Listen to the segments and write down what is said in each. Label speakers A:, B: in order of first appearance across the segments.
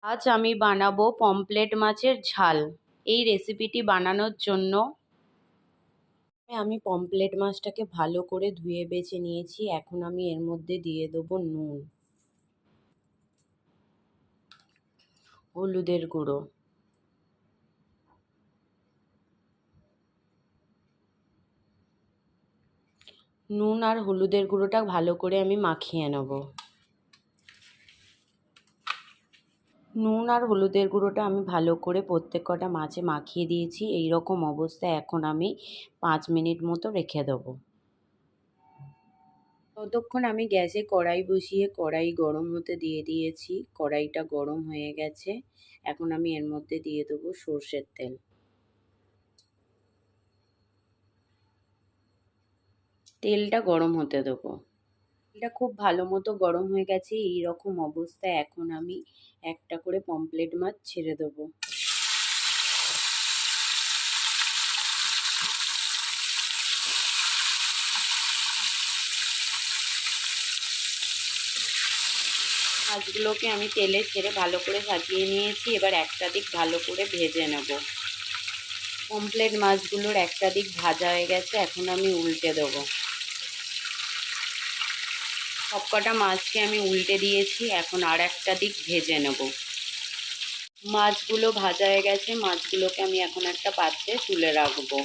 A: আজ আমি বানাবো পমফ্রেট মাছের ঝাল। এই রেসিপিটি বানানোর জন্য আমি পমফ্রেট মাছটাকে ভালো করে ধুয়ে বেছে নিয়েছি। এখন আমি এর মধ্যে দিয়ে দেবো নুন, হলুদের গুঁড়ো, নুন আর হলুদের গুঁড়োটা ভালো করে আমি মাখিয়ে নেব। নুন আর হলুদের গুঁড়োটা আমি ভালো করে প্রত্যেক কটা মাছে মাখিয়ে দিয়েছি। এই রকম অবস্থায় এখন আমি 5 মিনিট মতো রেখে দেবো। ততক্ষণ আমি গ্যাসে কড়াই বসিয়ে কড়াই গরম হতে দিয়ে দিয়েছি। কড়াইটা গরম হয়ে গেছে। এখন আমি এর মধ্যে দিয়ে দেবো সর্ষের তেল। তেলটা গরম হতে দেবো। তেলটা খুব ভালো মতো গরম হয়ে গেছে। এই রকম অবস্থায় এখন আমি একটা করে পমফ্রেট মাছ ছেড়ে দেবো। মাছগুলোকে আমি তেলে ছেড়ে ভালো করে সাজিয়ে নিয়েছি। এবার একটা দিক ভালো করে ভেজে নেব। পমফ্রেট মাছগুলোর একটা দিক ভাজা হয়ে গেছে। এখন আমি উল্টে দেবো। সবকটা মাছকে আমি উল্টে দিয়েছি। এখন আর একটা দিক ভেজে নেব। মাছগুলো ভাজা হয়ে গেছে। মাছগুলোকে আমি এখন একটা পাত্রে তুলে রাখবো।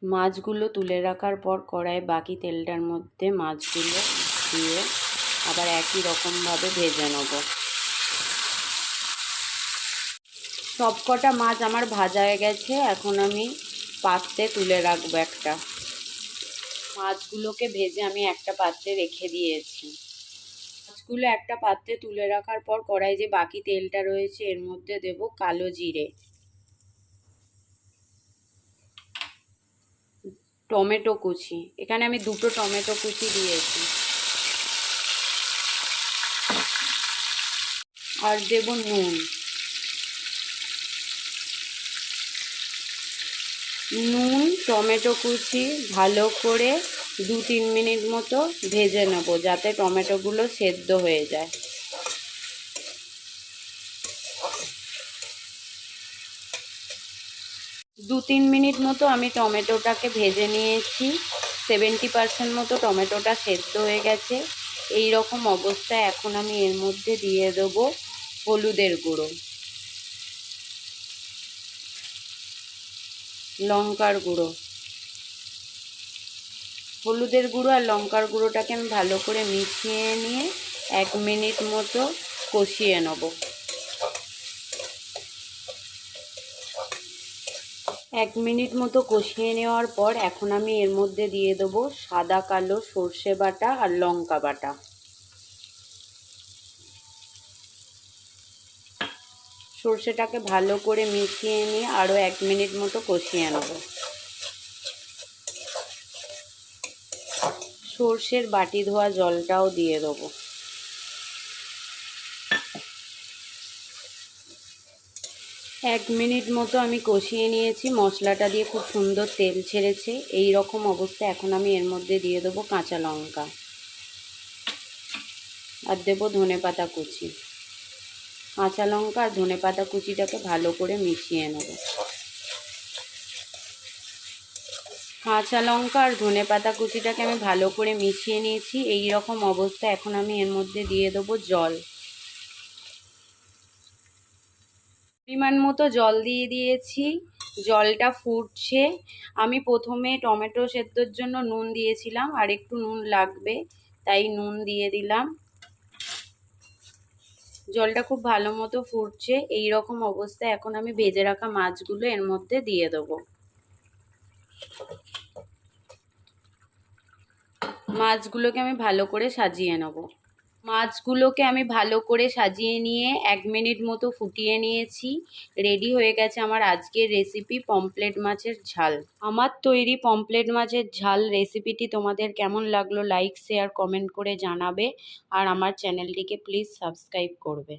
A: মাছগুলো তুলে রাখার পর কড়াইয়ে বাকি তেলটার মধ্যে মাছগুলো দিয়ে আবার একই রকমভাবে ভেজে নেব। সবকটা মাছ আমার ভাজা হয়ে গেছে। এখন আমি পাত্রে তুলে রাখবো একটা। মাছগুলোকে ভেজে আমি একটা পাত্রে রেখে দিয়েছি। মাছগুলো একটা পাত্রে তুলে রাখার পর কড়াই যে বাকি তেলটা রয়েছে এর মধ্যে দেব কালো জিরে, টমেটো কুচি। এখানে আমি 2টো টমেটো কুচি দিয়েছি। আর দেব নুন। নুন, টমেটো কুচি ভালো করে 2-3 মিনিট মতো ভেজে নেব যাতে টমেটোগুলো সেদ্ধ হয়ে যায়। 2-3 মিনিট মতো আমি টমেটোটাকে ভেজে নিয়েছি। 70% মতো টমেটোটা সেদ্ধ হয়ে গেছে। এই রকম অবস্থায় এখন আমি এর মধ্যে দিয়ে দেবো হলুদের গুঁড়ো, লঙ্কার গুঁড়ো। হলুদের গুঁড়ো আর লঙ্কার গুঁড়োটাকে আমি ভালো করে মিশিয়ে নিয়ে 1 মিনিট মতো কষিয়ে নেব। 1 মিনিট মতো কষিয়ে নেওয়ার পর এখন আমি এর মধ্যে দিয়ে দেবো সাদা কালো সর্ষে বাটা আর লঙ্কা বাটা। সর্ষেটাকে ভালো করে মিশিয়ে নিয়ে আরও 1 মিনিট মতো কষিয়ে নেব। সর্ষের বাটি ধোয়া জলটাও দিয়ে দেবো। এক মিনিট মতো আমি কষিয়ে নিয়েছি। মশলাটা দিয়ে খুব সুন্দর তেল ছেড়েছে। এই রকম অবস্থায় এখন আমি এর মধ্যে দিয়ে দেবো কাঁচা লঙ্কা আর দেবো ধনেপাতা কুচি। কাঁচা লঙ্কা আর ধনেপাতা কুচিটাকে ভালো করে মিশিয়ে নেব। কাঁচা লঙ্কা আর ধনেপাতা কুচিটাকে আমি ভালো করে মিশিয়ে নিয়েছি। এই রকম অবস্থায় এখন আমি এর মধ্যে দিয়ে দেবো জল। পরিমাণ মতো জল দিয়ে দিয়েছি। জলটা ফুটছে। আমি প্রথমে টমেটো সেদ্ধর জন্য নুন দিয়েছিলাম, আর একটু নুন লাগবে তাই নুন দিয়ে দিলাম। জলটা খুব ভালো মতো ফুটছে। এই রকম অবস্থায় এখন আমি ভেজে রাখা মাছগুলো এর মধ্যে দিয়ে দেবো। মাছগুলোকে আমি ভালো করে সাজিয়ে নেব। মাছগুলোকে আমি ভালো করে সাজিয়ে নিয়ে 1 মিনিট মতো ফুটিয়ে নিয়েছি। রেডি হয়ে গেছে আমার আজকের রেসিপি পমফ্রেট মাছের ঝাল। আমার তৈরি পমফ্রেট মাছের ঝাল রেসিপিটি তোমাদের কেমন লাগলো লাইক শেয়ার কমেন্ট করে জানাবে। আর আমার চ্যানেলটিকে প্লিজ সাবস্ক্রাইব করবে।